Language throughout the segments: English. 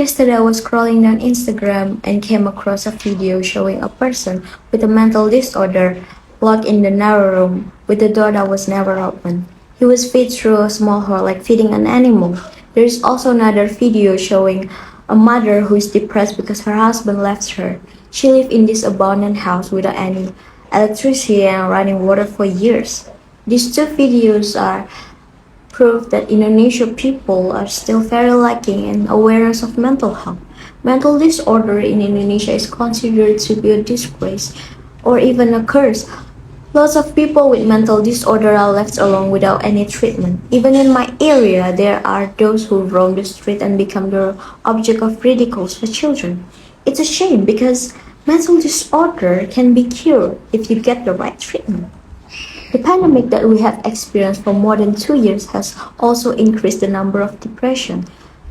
Yesterday, I was scrolling down Instagram and came across a video showing a person with a mental disorder locked in the narrow room with a door that was never opened. He was fed through a small hole like feeding an animal. There is also another video showing a mother who is depressed because her husband left her. She lived in this abandoned house without any electricity and running water for years. These two videos are prove that Indonesian people are still very lacking in awareness of mental health. Mental disorder in Indonesia is considered to be a disgrace or even a curse. Lots of people with mental disorder are left alone without any treatment. Even in my area, there are those who roam the street and become the object of ridicules for children. It's a shame because mental disorder can be cured if you get the right treatment. The pandemic that we have experienced for more than 2 years has also increased the number of depression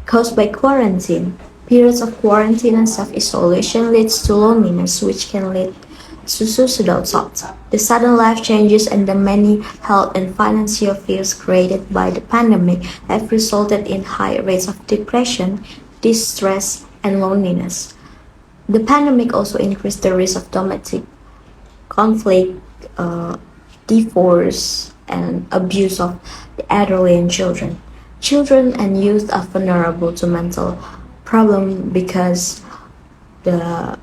caused by quarantine. Periods of quarantine and self-isolation leads to loneliness, which can lead to suicidal thoughts. The sudden life changes and the many health and financial fears created by the pandemic have resulted in high rates of depression, distress, and loneliness. The pandemic also increased the risk of domestic conflict, divorce, and abuse of the elderly and children. Children and youth are vulnerable to mental problems because the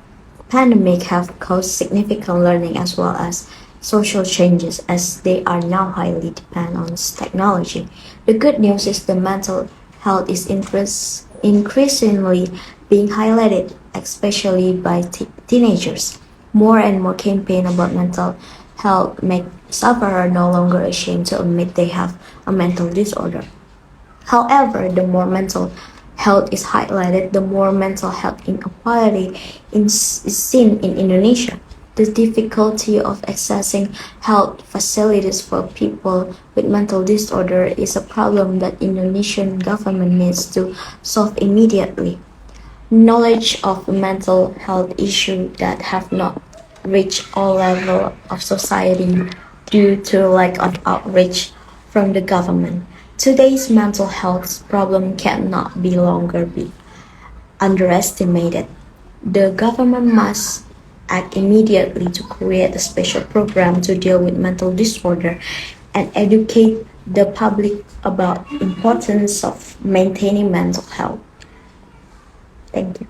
pandemic have caused significant learning as well as social changes as they are now highly dependent on technology. The good news is the mental health is increasingly being highlighted, especially by teenagers. More and more campaign about mental health make sufferers no longer ashamed to admit they have a mental disorder. However, the more mental health is highlighted, the more mental health inequality is seen in Indonesia. The difficulty of accessing health facilities for people with mental disorder is a problem that Indonesian government needs to solve immediately. Knowledge of mental health issues that have not reached all levels of society due to lack of outreach from the government. Today's mental health problem cannot be longer be underestimated. The government must act immediately to create a special program to deal with mental disorder and educate the public about importance of maintaining mental health. Thank you.